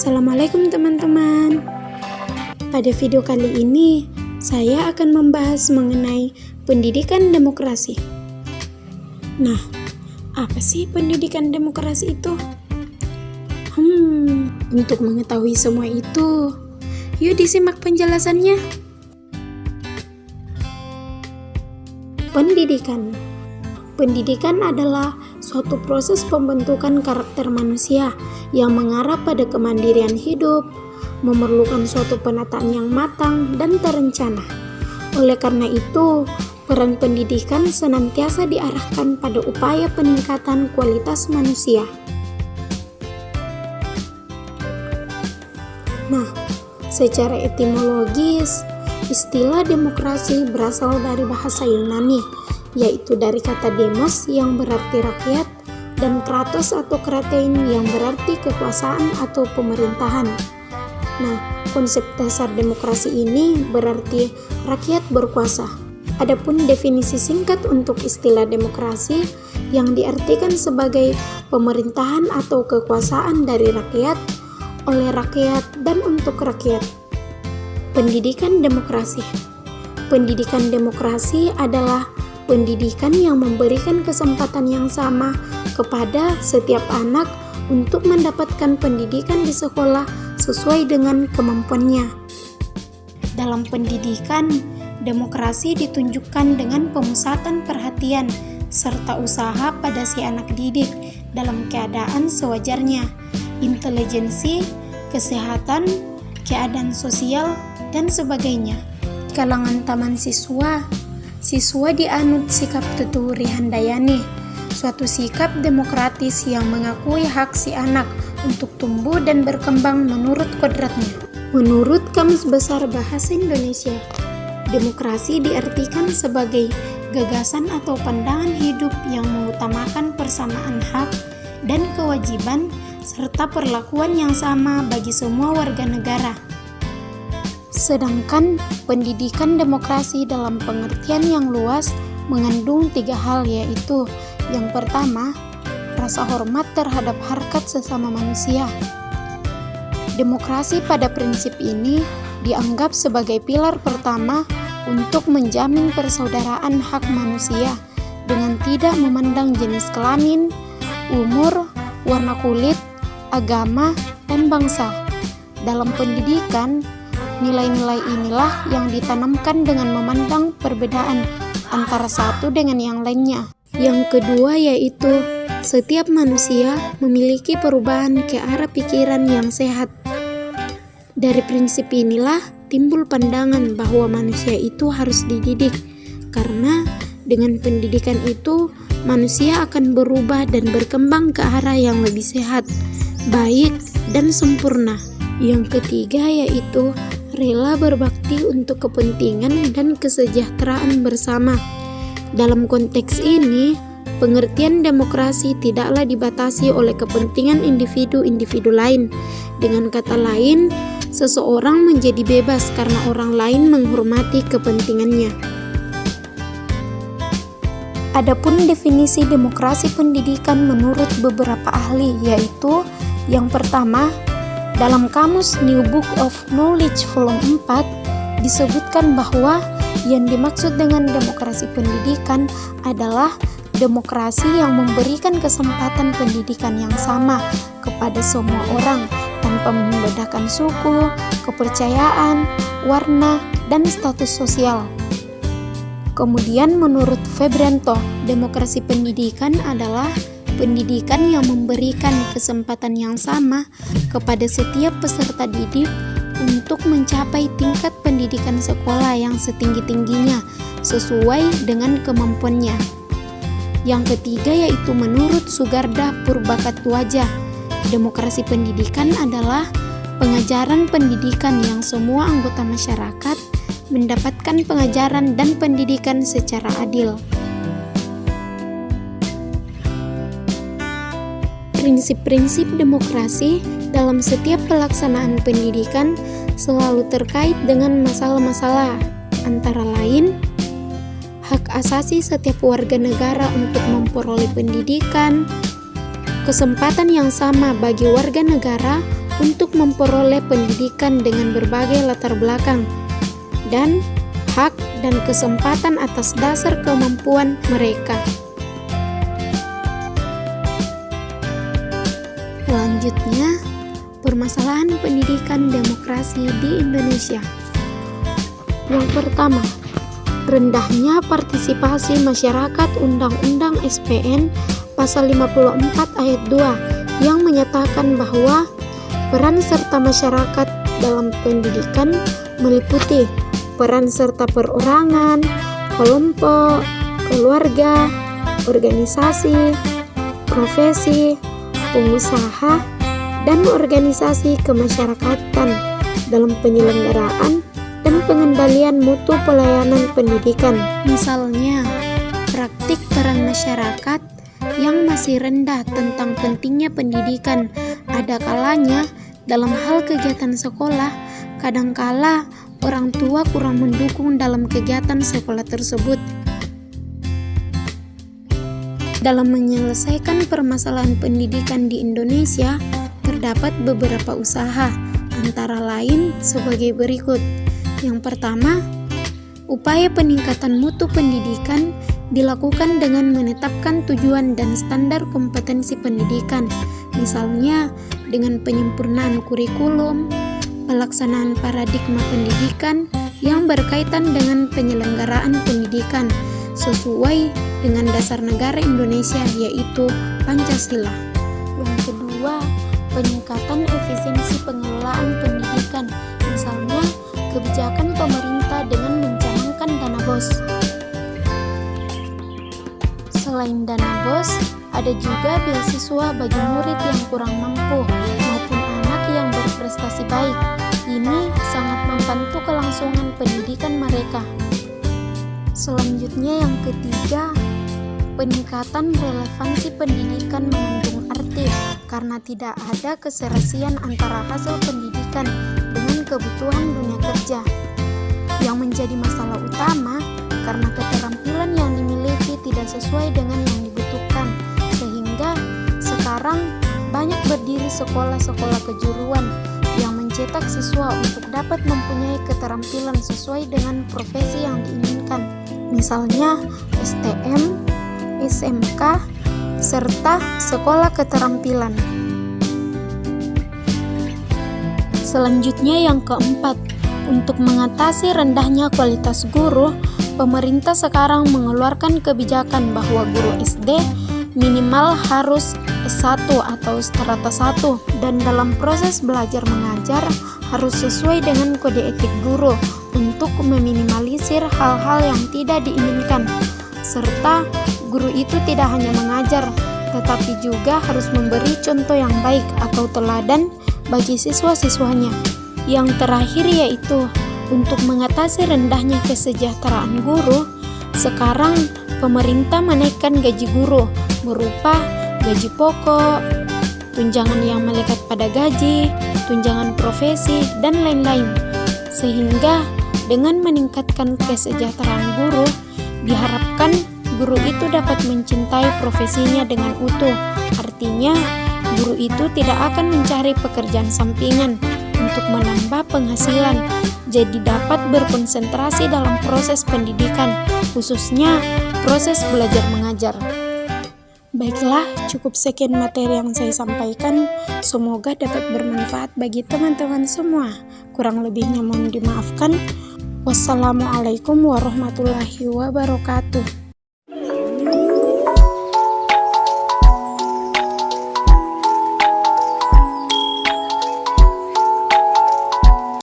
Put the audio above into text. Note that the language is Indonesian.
Assalamualaikum teman-teman. Pada video kali ini, saya akan membahas mengenai pendidikan demokrasi. Nah, apa sih pendidikan demokrasi itu? Untuk mengetahui semua itu, yuk disimak penjelasannya. Pendidikan adalah suatu proses pembentukan karakter manusia yang mengarah pada kemandirian hidup, memerlukan suatu penataan yang matang dan terencana. Oleh karena itu, peran pendidikan senantiasa diarahkan pada upaya peningkatan kualitas manusia. Nah, secara etimologis, istilah demokrasi berasal dari bahasa Yunani, yaitu dari kata demos yang berarti rakyat dan kratos atau kratein yang berarti kekuasaan atau pemerintahan. Nah, konsep dasar demokrasi ini berarti rakyat berkuasa. Adapun definisi singkat untuk istilah demokrasi yang diartikan sebagai pemerintahan atau kekuasaan dari rakyat, oleh rakyat dan untuk rakyat. Pendidikan demokrasi adalah pendidikan yang memberikan kesempatan yang sama kepada setiap anak untuk mendapatkan pendidikan di sekolah sesuai dengan kemampuannya. Dalam pendidikan, demokrasi ditunjukkan dengan pemusatan perhatian serta usaha pada si anak didik dalam keadaan sewajarnya, intelijensi, kesehatan, keadaan sosial, dan sebagainya. Kalangan taman siswa dianut sikap Tuturi Handayani, suatu sikap demokratis yang mengakui hak si anak untuk tumbuh dan berkembang menurut kodratnya. Menurut Kamus Besar Bahasa Indonesia, demokrasi diartikan sebagai gagasan atau pandangan hidup yang mengutamakan persamaan hak dan kewajiban serta perlakuan yang sama bagi semua warga negara. Sedangkan pendidikan demokrasi dalam pengertian yang luas mengandung 3 hal, yaitu yang pertama, rasa hormat terhadap harkat sesama manusia. Demokrasi pada prinsip ini dianggap sebagai pilar pertama untuk menjamin persaudaraan hak manusia dengan tidak memandang jenis kelamin, umur, warna kulit, agama, dan bangsa. Dalam pendidikan, nilai-nilai inilah yang ditanamkan dengan memandang perbedaan antara satu dengan yang lainnya. Yang kedua yaitu setiap manusia memiliki perubahan ke arah pikiran yang sehat. Dari prinsip inilah timbul pandangan bahwa manusia itu harus dididik, karena dengan pendidikan itu manusia akan berubah dan berkembang ke arah yang lebih sehat, baik, dan sempurna. Yang ketiga yaitu rela berbakti untuk kepentingan dan kesejahteraan bersama. Dalam konteks ini, pengertian demokrasi tidaklah dibatasi oleh kepentingan individu-individu lain. Dengan kata lain, seseorang menjadi bebas karena orang lain menghormati kepentingannya. Adapun definisi demokrasi pendidikan menurut beberapa ahli, yaitu yang pertama, dalam kamus New Book of Knowledge volume 4 disebutkan bahwa yang dimaksud dengan demokrasi pendidikan adalah demokrasi yang memberikan kesempatan pendidikan yang sama kepada semua orang tanpa membedakan suku, kepercayaan, warna, dan status sosial. Kemudian menurut Febrianto, demokrasi pendidikan adalah pendidikan yang memberikan kesempatan yang sama kepada setiap peserta didik untuk mencapai tingkat pendidikan sekolah yang setinggi-tingginya sesuai dengan kemampuannya. Yang ketiga yaitu menurut Sugarda Purbakatwaja, demokrasi pendidikan adalah pengajaran pendidikan yang semua anggota masyarakat mendapatkan pengajaran dan pendidikan secara adil. Prinsip-prinsip demokrasi dalam setiap pelaksanaan pendidikan selalu terkait dengan masalah-masalah, antara lain hak asasi setiap warga negara untuk memperoleh pendidikan, kesempatan yang sama bagi warga negara untuk memperoleh pendidikan dengan berbagai latar belakang dan hak dan kesempatan atas dasar kemampuan mereka. Selanjutnya, permasalahan pendidikan demokrasi di Indonesia. Yang pertama, rendahnya partisipasi masyarakat. Undang-Undang SPN Pasal 54 Ayat 2 yang menyatakan bahwa peran serta masyarakat dalam pendidikan meliputi peran serta perorangan, kelompok, keluarga, organisasi, profesi, pengusaha, dan organisasi kemasyarakatan dalam penyelenggaraan dan pengendalian mutu pelayanan pendidikan. Misalnya, praktik peran masyarakat yang masih rendah tentang pentingnya pendidikan. Ada kalanya dalam hal kegiatan sekolah, kadangkala orang tua kurang mendukung dalam kegiatan sekolah tersebut. Dalam menyelesaikan permasalahan pendidikan di Indonesia, terdapat beberapa usaha, antara lain sebagai berikut. Yang pertama, upaya peningkatan mutu pendidikan dilakukan dengan menetapkan tujuan dan standar kompetensi pendidikan, misalnya dengan penyempurnaan kurikulum, pelaksanaan paradigma pendidikan yang berkaitan dengan penyelenggaraan pendidikan sesuai dengan dasar negara Indonesia, yaitu Pancasila. Yang kedua, peningkatan efisiensi pengelolaan pendidikan, misalnya kebijakan pemerintah dengan mencanangkan dana BOS. Selain dana BOS, ada juga beasiswa bagi murid yang kurang mampu maupun anak yang berprestasi baik. Ini sangat membantu kelangsungan pendidikan mereka. Selanjutnya yang ketiga, peningkatan relevansi pendidikan mengandung arti karena tidak ada keserasian antara hasil pendidikan dengan kebutuhan dunia kerja. Yang menjadi masalah utama karena keterampilan yang dimiliki tidak sesuai dengan yang dibutuhkan, sehingga sekarang banyak berdiri sekolah-sekolah kejuruan yang mencetak siswa untuk dapat mempunyai keterampilan sesuai dengan profesi yang diinginkan, misalnya STM, SMK, serta sekolah keterampilan. Selanjutnya yang keempat, untuk mengatasi rendahnya kualitas guru, pemerintah sekarang mengeluarkan kebijakan bahwa guru SD minimal harus S1 atau strata 1 dan dalam proses belajar mengajar harus sesuai dengan kode etik guru untuk meminimalisir hal-hal yang tidak diinginkan, serta guru itu tidak hanya mengajar tetapi juga harus memberi contoh yang baik atau teladan bagi siswa-siswanya. Yang terakhir yaitu untuk mengatasi rendahnya kesejahteraan guru, sekarang pemerintah menaikkan gaji guru berupa gaji pokok, tunjangan yang melekat pada gaji, tunjangan profesi, dan lain-lain. Sehingga dengan meningkatkan kesejahteraan guru, diharapkan guru itu dapat mencintai profesinya dengan utuh. Artinya, guru itu tidak akan mencari pekerjaan sampingan untuk menambah penghasilan, jadi dapat berkonsentrasi dalam proses pendidikan, khususnya proses belajar mengajar. Baiklah, cukup sekian materi yang saya sampaikan. Semoga dapat bermanfaat bagi teman-teman semua. Kurang lebihnya mohon dimaafkan. Wassalamualaikum warahmatullahi wabarakatuh.